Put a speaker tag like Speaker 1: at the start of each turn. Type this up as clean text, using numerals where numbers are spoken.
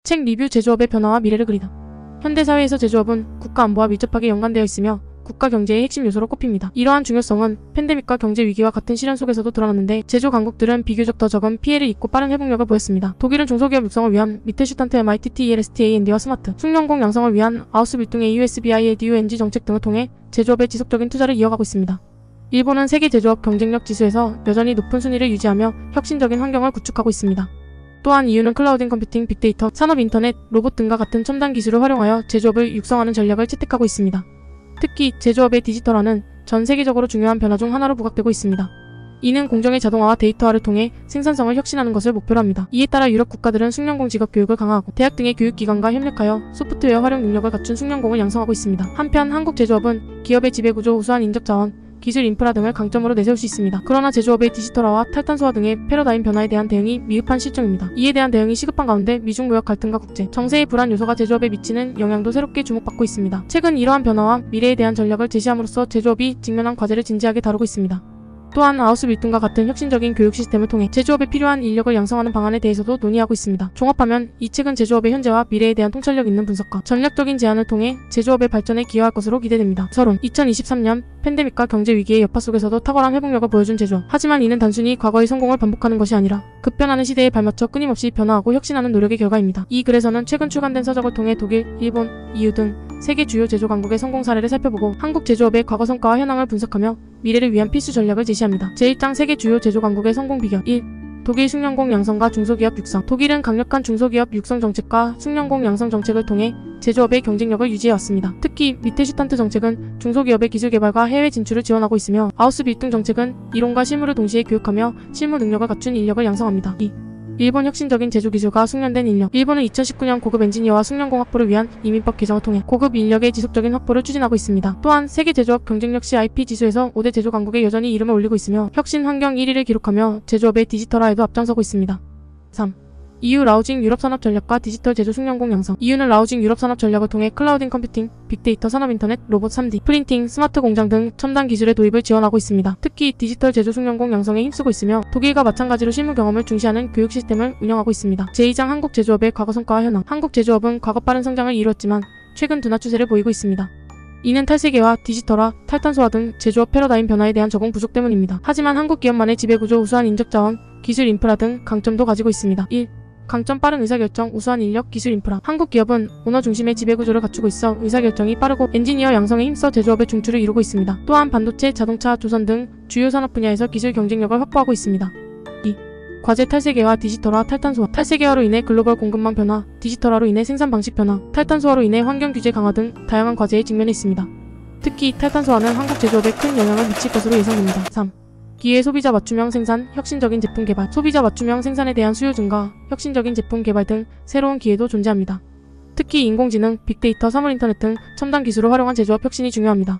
Speaker 1: 책 리뷰 제조업의 변화와 미래를 그리다. 현대사회에서 제조업은 국가 안보와 밀접하게 연관되어 있으며 국가 경제의 핵심 요소로 꼽힙니다. 이러한 중요성은 팬데믹과 경제 위기와 같은 시련 속에서도 드러났는데 제조 강국들은 비교적 더 적은 피해를 입고 빠른 회복력을 보였습니다. 독일은 중소기업 육성을 위한 미텔슈탄트 MITT ELSTAND와 스마트, 숙련공 양성을 위한 아우스빌퉁 AUSBI EDUNG 정책 등을 통해 제조업의 지속적인 투자를 이어가고 있습니다. 일본은 세계 제조업 경쟁력 지수에서 여전히 높은 순위를 유지하며 혁신적인 환경을 구축하고 있습니다. 또한 EU는 클라우드 컴퓨팅, 빅데이터, 산업 인터넷, 로봇 등과 같은 첨단 기술을 활용하여 제조업을 육성하는 전략을 채택하고 있습니다. 특히 제조업의 디지털화는 전 세계적으로 중요한 변화 중 하나로 부각되고 있습니다. 이는 공정의 자동화와 데이터화를 통해 생산성을 혁신하는 것을 목표로 합니다. 이에 따라 유럽 국가들은 숙련공 직업 교육을 강화하고 대학 등의 교육기관과 협력하여 소프트웨어 활용 능력을 갖춘 숙련공을 양성하고 있습니다. 한편 한국 제조업은 기업의 지배구조, 우수한 인적자원, 기술 인프라 등을 강점으로 내세울 수 있습니다. 그러나 제조업의 디지털화와 탈탄소화 등의 패러다임 변화에 대한 대응이 미흡한 실정입니다. 이에 대한 대응이 시급한 가운데 미중 무역 갈등과 국제 정세의 불안 요소가 제조업에 미치는 영향도 새롭게 주목받고 있습니다. 최근 이러한 변화와 미래에 대한 전략을 제시함으로써 제조업이 직면한 과제를 진지하게 다루고 있습니다. 또한 아우스빌퉁과 같은 혁신적인 교육 시스템을 통해 제조업에 필요한 인력을 양성하는 방안에 대해서도 논의하고 있습니다. 종합하면 이 책은 제조업의 현재와 미래에 대한 통찰력 있는 분석과 전략적인 제안을 통해 제조업의 발전에 기여할 것으로 기대됩니다. 서론 2023년 팬데믹과 경제 위기의 여파 속에서도 탁월한 회복력을 보여준 제조업. 하지만 이는 단순히 과거의 성공을 반복하는 것이 아니라 급변하는 시대에 발맞춰 끊임없이 변화하고 혁신하는 노력의 결과입니다. 이 글에서는 최근 출간된 서적을 통해 독일, 일본, EU 등 세계 주요 제조 강국의 성공 사례를 살펴보고 한국 제조업의 과거 성과와 현황을 분석하며 미래를 위한 필수 전략을 제시합니다. 제1장 세계 주요 제조 강국의 성공 비결 1. 독일 숙련공 양성과 중소기업 육성. 독일은 강력한 중소기업 육성 정책과 숙련공 양성 정책을 통해 제조업의 경쟁력을 유지해왔습니다. 특히 미텔슈탄트 정책은 중소기업의 기술 개발과 해외 진출을 지원하고 있으며 아우스빌퉁 정책은 이론과 실무를 동시에 교육하며 실무 능력을 갖춘 인력을 양성합니다. 2. 일본 혁신적인 제조기술과 숙련된 인력. 일본은 2019년 고급 엔지니어와 숙련공 확보를 위한 이민법 개정을 통해 고급 인력의 지속적인 확보를 추진하고 있습니다. 또한 세계 제조업 경쟁력 CIP 지수에서 5대 제조 강국에 여전히 이름을 올리고 있으며 혁신 환경 1위를 기록하며 제조업의 디지털화에도 앞장서고 있습니다. 3. EU 라우징 유럽 산업 전략과 디지털 제조 숙련공 양성. EU는 라우징 유럽 산업 전략을 통해 클라우드 컴퓨팅, 빅데이터, 산업 인터넷, 로봇 3D, 프린팅, 스마트 공장 등 첨단 기술의 도입을 지원하고 있습니다. 특히 디지털 제조 숙련공 양성에 힘쓰고 있으며 독일과 마찬가지로 실무 경험을 중시하는 교육 시스템을 운영하고 있습니다. 제2장 한국 제조업의 과거 성과와 현황. 한국 제조업은 과거 빠른 성장을 이루었지만 최근 둔화 추세를 보이고 있습니다. 이는 탈세계화, 디지털화, 탈탄소화 등 제조업 패러다임 변화에 대한 적응 부족 때문입니다. 하지만 한국 기업만의 지배구조, 우수한 인적자원, 기술 인프라 등 강점도 가지고 있습니다. 1. 강점 빠른 의사결정, 우수한 인력, 기술 인프라. 한국 기업은 오너 중심의 지배구조를 갖추고 있어 의사결정이 빠르고 엔지니어 양성에 힘써 제조업의 중추를 이루고 있습니다. 또한 반도체, 자동차, 조선 등 주요 산업 분야에서 기술 경쟁력을 확보하고 있습니다. 2. 과제 탈세계화, 디지털화, 탈탄소화. 탈세계화로 인해 글로벌 공급망 변화, 디지털화로 인해 생산 방식 변화, 탈탄소화로 인해 환경 규제 강화 등 다양한 과제에 직면해 있습니다. 특히 탈탄소화는 한국 제조업에 큰 영향을 미칠 것으로 예상됩니다. 3. 기회 소비자 맞춤형 생산, 혁신적인 제품 개발. 소비자 맞춤형 생산에 대한 수요 증가, 혁신적인 제품 개발 등 새로운 기회도 존재합니다. 특히 인공지능, 빅데이터, 사물 인터넷 등 첨단 기술을 활용한 제조업 혁신이 중요합니다.